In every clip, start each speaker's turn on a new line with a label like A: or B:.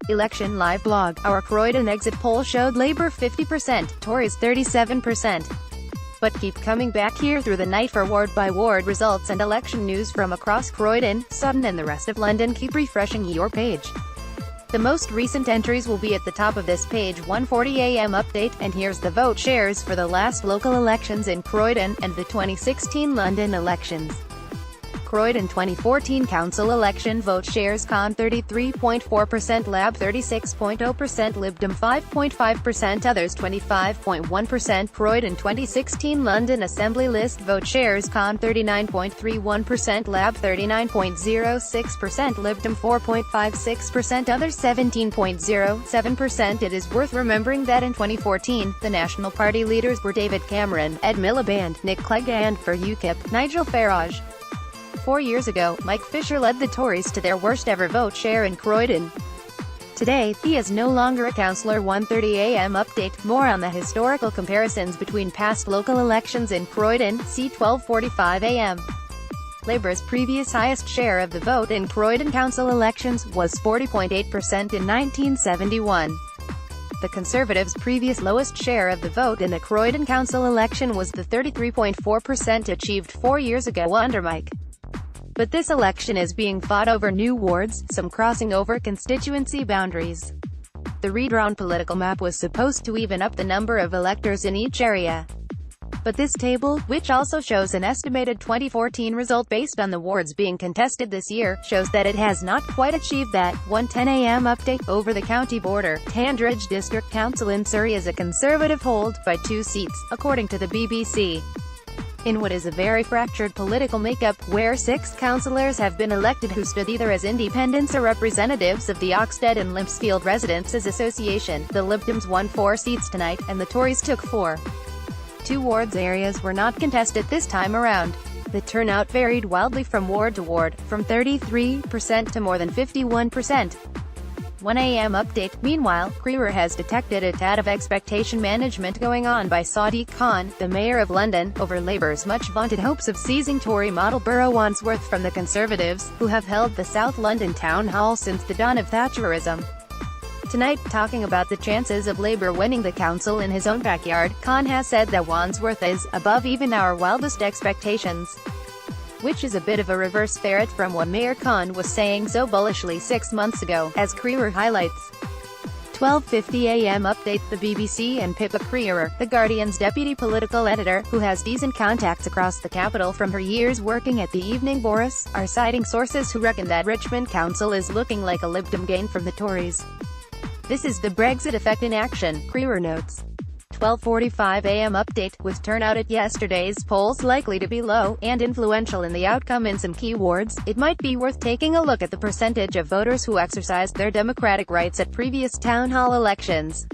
A: Election Live blog. Our Croydon exit poll showed Labour 50%, Tories 37%. But keep coming back here through the night for ward-by-ward results and election news from across Croydon, Sutton and the rest of London. Keep refreshing your page. The most recent entries will be at the top of this page. 1:40 a.m. update, and here's the vote shares for the last local elections in Croydon, and the 2016 London elections. Croydon 2014 council election vote shares: Con 33.4%, Lab 36.0%, LibDem 5.5%, Others 25.1%. Croydon 2016 London Assembly list vote shares: Con 39.31%, Lab 39.06%, LibDem 4.56%, Others 17.07%. It is worth remembering that in 2014, the National Party leaders were David Cameron, Ed Miliband, Nick Clegg, and, for UKIP, Nigel Farage. 4 years ago, Mike Fisher led the Tories to their worst-ever vote share in Croydon. Today, he is no longer a councillor. 1:30 a.m. update. More on the historical comparisons between past local elections in Croydon, see 12:45 a.m. Labour's previous highest share of the vote in Croydon council elections was 40.8% in 1971. The Conservatives' previous lowest share of the vote in the Croydon council election was the 33.4% achieved 4 years ago under Mike. But this election is being fought over new wards, some crossing over constituency boundaries. The redrawn political map was supposed to even up the number of electors in each area. But this table, which also shows an estimated 2014 result based on the wards being contested this year, shows that it has not quite achieved that. 1:10 a.m. update. Over the county border, Tandridge District Council in Surrey is a Conservative hold, by 2 seats, according to the BBC. In what is a very fractured political makeup, where 6 councillors have been elected who stood either as independents or representatives of the Oxted and Limpsfield Residents' Association, the Lib Dems won 4 seats tonight, and the Tories took 4. 2 wards areas were not contested this time around. The turnout varied wildly from ward to ward, from 33% to more than 51%. 1 a.m. update. Meanwhile, Croyd has detected a tad of expectation management going on by Sadiq Khan, the Mayor of London, over Labour's much-vaunted hopes of seizing Tory model borough Wandsworth from the Conservatives, who have held the South London Town Hall since the dawn of Thatcherism. Tonight, talking about the chances of Labour winning the council in his own backyard, Khan has said that Wandsworth is above even our wildest expectations, which is a bit of a reverse ferret from what Mayor Khan was saying so bullishly 6 months ago, as Croyd highlights. 12:50 a.m. update. The BBC and Pippa Croyd, The Guardian's deputy political editor, who has decent contacts across the capital from her years working at the Evening Boris, are citing sources who reckon that Richmond Council is looking like a Lib Dem gain from the Tories. This is the Brexit effect in action, Croyd notes. 12:45 a.m. update. With turnout at yesterday's polls likely to be low, and influential in the outcome in some key wards, it might be worth taking a look at the percentage of voters who exercised their democratic rights at previous town hall elections.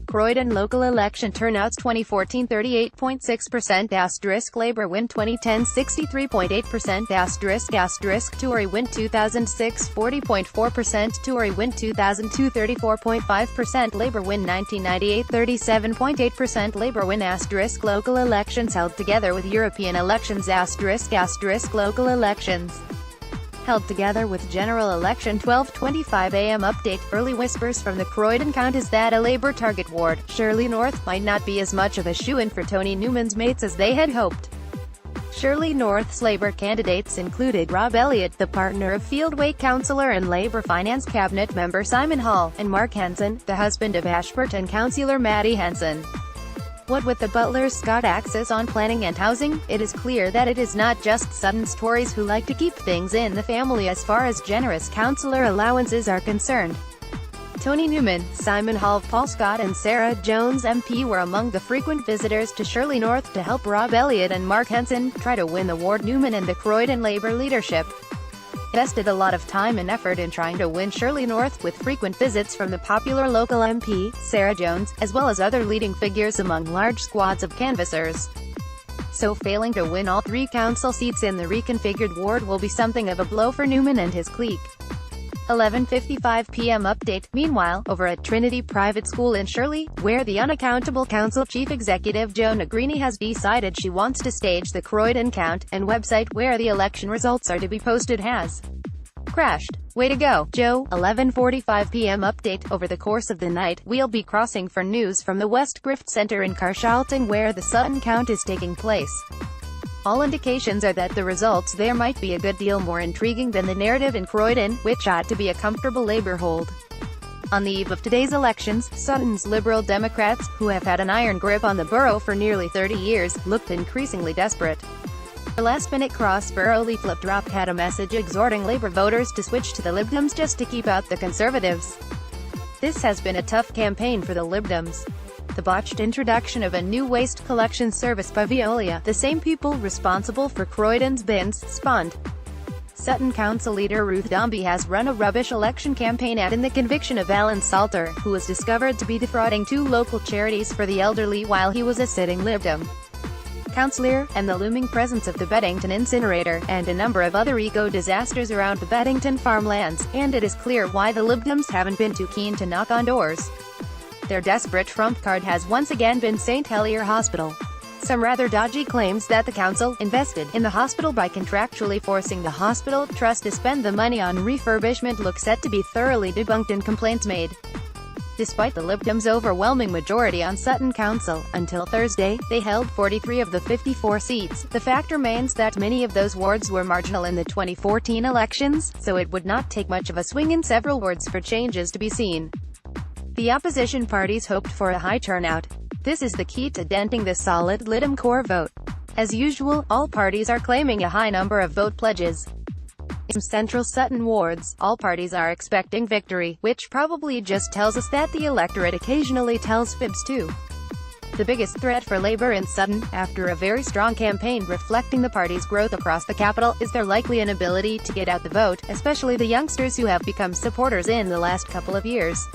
A: Croydon local election turnouts: 2014 38.6%, asterisk Labour win; 2010 63.8%, asterisk Tory win; 2006 40.4%, Tory win; 2002 34.5%, Labour win; 1998 37.8%, Labour win, asterisk local elections held together with European elections, asterisk local elections held together with general election. 12:25 a.m. update. Early whispers from the Croydon count is that a Labour target ward, Shirley North, might not be as much of a shoo-in for Tony Newman's mates as they had hoped. Shirley North's Labour candidates included Rob Elliott, the partner of Fieldway councillor and Labour Finance Cabinet member Simon Hall, and Mark Hanson, the husband of Ashburton councillor Maddie Hanson. What with the Butler's Scott axis on planning and housing, it is clear that it is not just Sutton's Tories who like to keep things in the family as far as generous councillor allowances are concerned. Tony Newman, Simon Hall, Paul Scott and Sarah Jones MP were among the frequent visitors to Shirley North to help Rob Elliott and Mark Hanson try to win the ward. Newman and the Croydon Labour leadership invested a lot of time and effort in trying to win Shirley North, with frequent visits from the popular local MP, Sarah Jones, as well as other leading figures among large squads of canvassers. So failing to win all 3 council seats in the reconfigured ward will be something of a blow for Newman and his clique. 11:55 p.m. update. Meanwhile, over at Trinity Private School in Shirley, where the unaccountable council chief executive Joe Negrini has decided she wants to stage the Croydon count, and website where the election results are to be posted has crashed. Way to go, Joe. 11:45 p.m. update. Over the course of the night, we'll be crossing for news from the West Grift Centre in Carshalton where the Sutton count is taking place. All indications are that the results there might be a good deal more intriguing than the narrative in Croydon, which ought to be a comfortable Labour hold. On the eve of today's elections, Sutton's Liberal Democrats, who have had an iron grip on the borough for nearly 30 years, looked increasingly desperate. A last-minute cross-borough leaflet drop had a message exhorting Labour voters to switch to the LibDems just to keep out the Conservatives. This has been a tough campaign for the LibDems. The botched introduction of a new waste collection service by Veolia, the same people responsible for Croydon's bins, spawned. Sutton Council leader Ruth Dombey has run a rubbish election campaign ad in the conviction of Alan Salter, who was discovered to be defrauding 2 local charities for the elderly while he was a sitting LibDem councillor, and the looming presence of the Beddington incinerator, and a number of other eco-disasters around the Beddington farmlands, and it is clear why the LibDems haven't been too keen to knock on doors. Their desperate trump card has once again been St. Helier Hospital. Some rather dodgy claims that the council invested in the hospital by contractually forcing the hospital trust to spend the money on refurbishment look set to be thoroughly debunked and complaints made. Despite the LibDems' overwhelming majority on Sutton Council, until Thursday, they held 43 of the 54 seats. The fact remains that many of those wards were marginal in the 2014 elections, so it would not take much of a swing in several wards for changes to be seen. The opposition parties hoped for a high turnout. This is the key to denting the solid LibDem core vote. As usual, all parties are claiming a high number of vote pledges. In central Sutton wards, all parties are expecting victory, which probably just tells us that the electorate occasionally tells fibs too. The biggest threat for Labour in Sutton, after a very strong campaign reflecting the party's growth across the capital, is their likely inability to get out the vote, especially the youngsters who have become supporters in the last couple of years.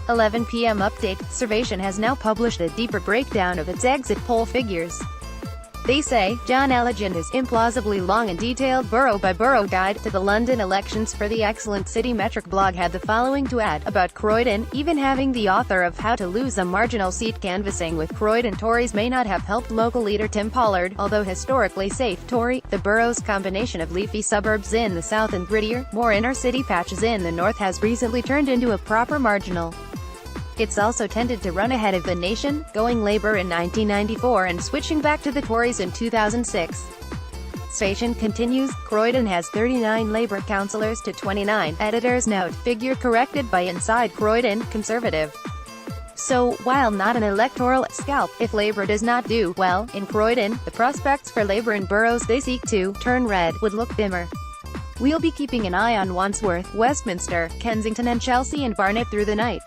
A: 11 p.m. update. Survation has now published a deeper breakdown of its exit poll figures. They say, John Elegan's implausibly long and detailed borough-by-borough guide to the London elections for the excellent City Metric blog had the following to add about Croydon, even having the author of How to Lose a Marginal Seat canvassing with Croydon Tories may not have helped local leader Tim Pollard, although historically safe Tory, the borough's combination of leafy suburbs in the south and grittier, more inner-city patches in the north has recently turned into a proper marginal. It's also tended to run ahead of the nation, going Labour in 1994 and switching back to the Tories in 2006. Station continues, Croydon has 39 Labour councillors to 29. Editor's note, figure corrected by Inside Croydon, Conservative. So, while not an electoral scalp, if Labour does not do well in Croydon, the prospects for Labour in boroughs they seek to turn red would look dimmer. We'll be keeping an eye on Wandsworth, Westminster, Kensington and Chelsea and Barnet through the night.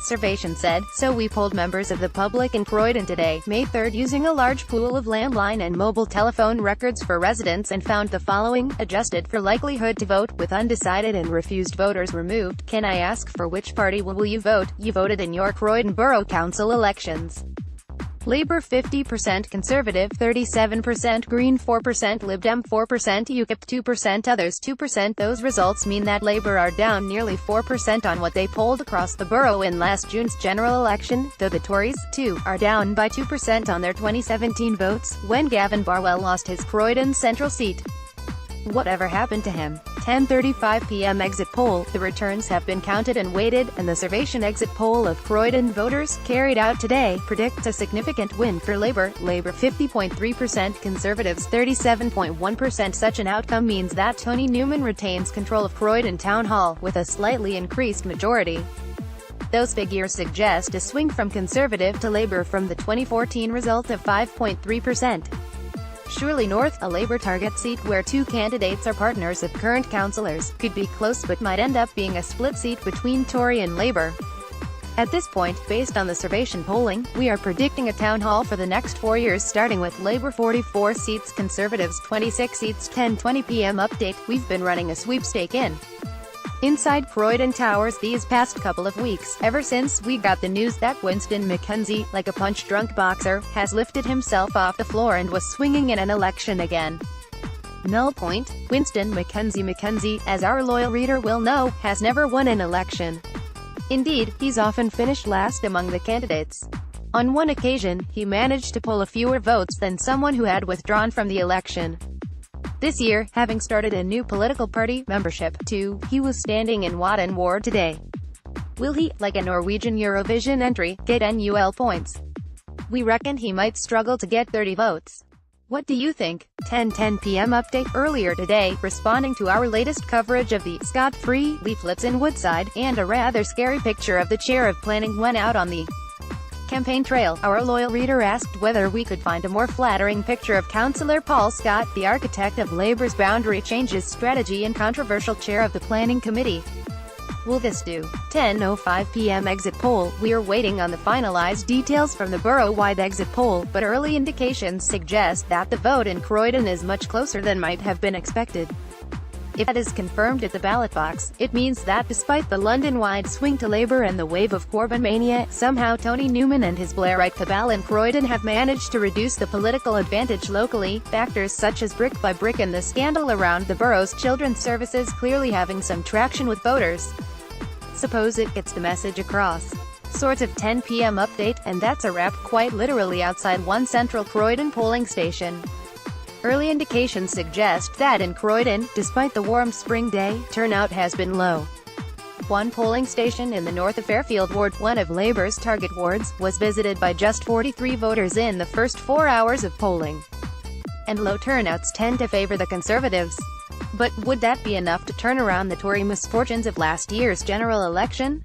A: Survation said, so we polled members of the public in Croydon today, May 3rd, using a large pool of landline and mobile telephone records for residents and found the following, adjusted for likelihood to vote, with undecided and refused voters removed. Can I ask for which party will you vote? You voted in your Croydon Borough Council elections. Labour 50%, Conservative 37%, Green 4%, LibDem 4%, UKIP 2%, others 2%. Those results mean that Labour are down nearly 4% on what they polled across the borough in last June's general election, though the Tories, too, are down by 2% on their 2017 votes, when Gavin Barwell lost his Croydon Central seat. Whatever happened to him? 10:35 p.m. exit poll. The returns have been counted and weighted, and the Survation exit poll of Croydon voters, carried out today, predicts a significant win for Labour. Labour 50.3%, Conservatives 37.1%. Such an outcome means that Tony Newman retains control of Croydon Town Hall, with a slightly increased majority. Those figures suggest a swing from Conservative to Labour from the 2014 result of 5.3%. Shirley North, a Labour target seat where 2 candidates are partners of current councillors, could be close but might end up being a split seat between Tory and Labour. At this point, based on the Survation polling, we are predicting a town hall for the next 4 years starting with Labour 44 seats, Conservatives 26 seats. 10:20 p.m. update. We've been running a sweepstake inside Croydon Towers these past couple of weeks, ever since we got the news that Winston McKenzie, like a punch-drunk boxer, has lifted himself off the floor and was swinging in an election again. Null point. Winston McKenzie, as our loyal reader will know, has never won an election. Indeed, he's often finished last among the candidates. On one occasion, he managed to pull fewer votes than someone who had withdrawn from the election. This year, having started a new political party membership, too, he was standing in Sutton ward today. Will he, like a Norwegian Eurovision entry, get NUL points? We reckon he might struggle to get 30 votes. What do you think? 10:10 p.m. update. Earlier today, responding to our latest coverage of the Scot-free leaflets in Woodside, and a rather scary picture of the chair of planning went out on the campaign trail, our loyal reader asked whether we could find a more flattering picture of Councillor Paul Scott, the architect of Labour's boundary changes strategy and controversial chair of the Planning Committee. Will this do? 10:05 p.m. exit poll. We are waiting on the finalized details from the borough-wide exit poll, but early indications suggest that the vote in Croydon is much closer than might have been expected. If that is confirmed at the ballot box, it means that despite the London-wide swing to Labour and the wave of Corbyn mania, somehow Tony Newman and his Blairite cabal in Croydon have managed to reduce the political advantage locally, factors such as Brick by Brick and the scandal around the borough's children's services clearly having some traction with voters. Suppose it gets the message across. Sort of 10 p.m. update, and that's a wrap, quite literally outside one central Croydon polling station. Early indications suggest that in Croydon, despite the warm spring day, turnout has been low. One polling station in the north of Fairfield ward, one of Labour's target wards, was visited by just 43 voters in the first 4 hours of polling. And low turnouts tend to favour the Conservatives. But would that be enough to turn around the Tory misfortunes of last year's general election?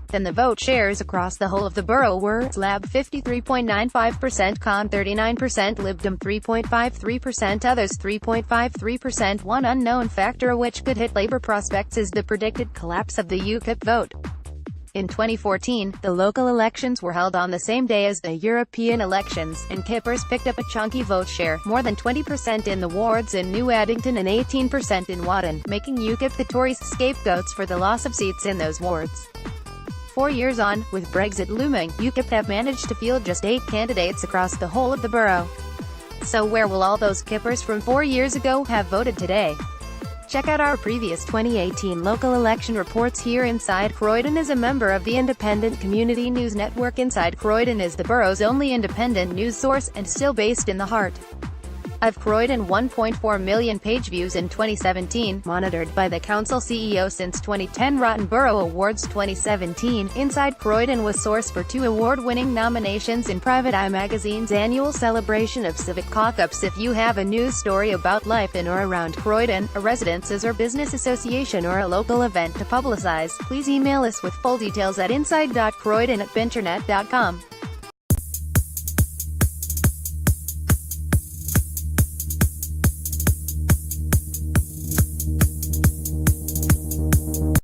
A: Then the vote shares across the whole of the borough were Lab 53.95%, Con 39%, LibDem 3.53%, others 3.53%. One unknown factor which could hit Labour prospects is the predicted collapse of the UKIP vote. In 2014, the local elections were held on the same day as the European elections, and Kippers picked up a chunky vote share, more than 20% in the wards in New Addington and 18% in Sutton, making UKIP the Tories' scapegoats for the loss of seats in those wards. 4 years on, with Brexit looming, UKIP have managed to field just 8 candidates across the whole of the borough. So where will all those Kippers from 4 years ago have voted today? Check out our previous 2018 local election reports here. Inside Croydon is a member of the independent community news network. Inside Croydon is the borough's only independent news source, and still based in the heart of Croydon. 1.4 million page views in 2017, monitored by the council CEO since 2010. Rotten Borough Awards 2017. Inside Croydon was source for 2 award-winning nominations in Private Eye magazine's annual celebration of civic caucus. If you have a news story about life in or around Croydon, a residences or business association, or a local event to publicize, please email us with full details at inside.croydon@binternet.com.